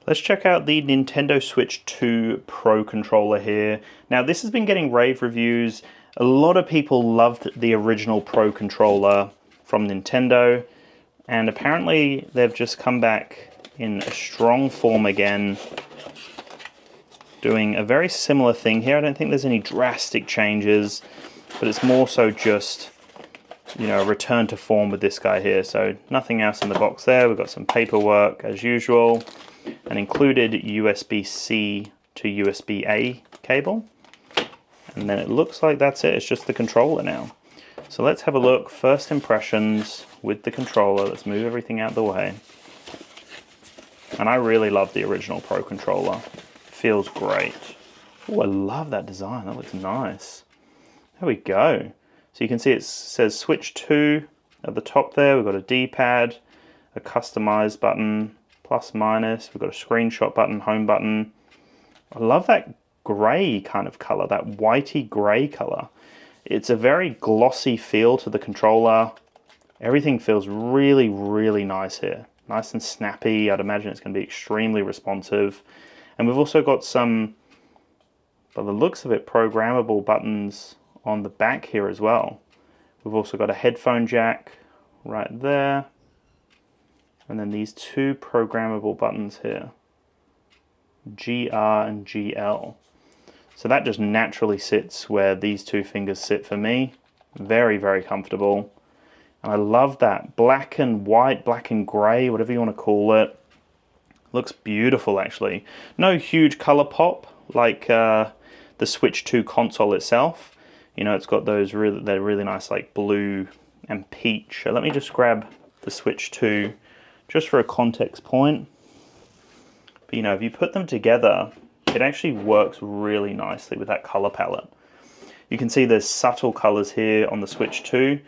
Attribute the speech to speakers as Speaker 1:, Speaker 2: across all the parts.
Speaker 1: Let's check out the Nintendo Switch 2 Pro controller here. Now this has been getting rave reviews. A lot of people loved the original Pro controller from Nintendo, and apparently they've just come back in a strong form again, doing a very similar thing here. I don't think there's any drastic changes, but it's more so just, you know, a return to form with this guy here. So nothing else in the box there. We've got some paperwork as usual, an included USB-C to USB-A cable, and then it looks like that's it. It's just the controller now. So let's have a look. First impressions with the controller. Let's move everything out of the way. And I really love the original Pro controller. Feels great. Oh, I love that design. That looks nice. There we go. So you can see it says Switch 2 at the top there. We've got a D-pad, a customized button, plus minus. We've got a screenshot button, home button. I love that grey kind of color, that whitey grey color. It's a very glossy feel to the controller. Everything feels really, really nice here. Nice and snappy. I'd imagine it's going to be extremely responsive. And we've also got some, by the looks of it, programmable buttons on the back here as well. We've also got a headphone jack right there. And then these two programmable buttons here, GR and GL. So that just naturally sits where these two fingers sit for me. Very, very comfortable. And I love that black and white, black and gray, whatever you want to call it. Looks beautiful actually. No huge color pop like the Switch 2 console itself. You know, it's got those they're really nice like blue and peach. So let me just grab the Switch 2 just for a context point. But you know, if you put them together, it actually works really nicely with that color palette. You can see there's subtle colors here on the Switch 2,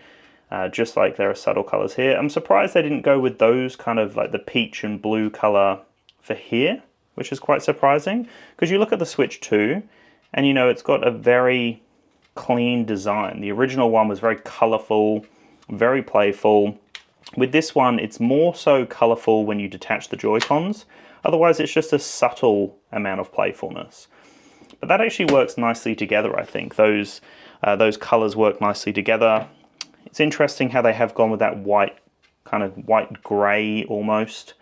Speaker 1: just like there are subtle colors here. I'm surprised they didn't go with those kind of like the peach and blue color for here, which is quite surprising. Because you look at the Switch 2, and you know, it's got a very clean design. The original one was very colorful, very playful. With this one, it's more so colorful when you detach the Joy-Cons. Otherwise, it's just a subtle amount of playfulness. But that actually works nicely together, I think. Those colors work nicely together. It's interesting how they have gone with that white, kind of white gray almost.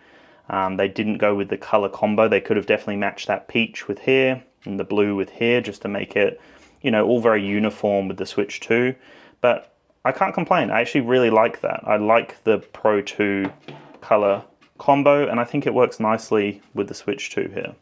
Speaker 1: They didn't go with the color combo. They could have definitely matched that peach with here and the blue with here just to make it, you know, all very uniform with the Switch 2. But I can't complain. I actually really like that. I like the Pro 2 color combo, and I think it works nicely with the Switch 2 here.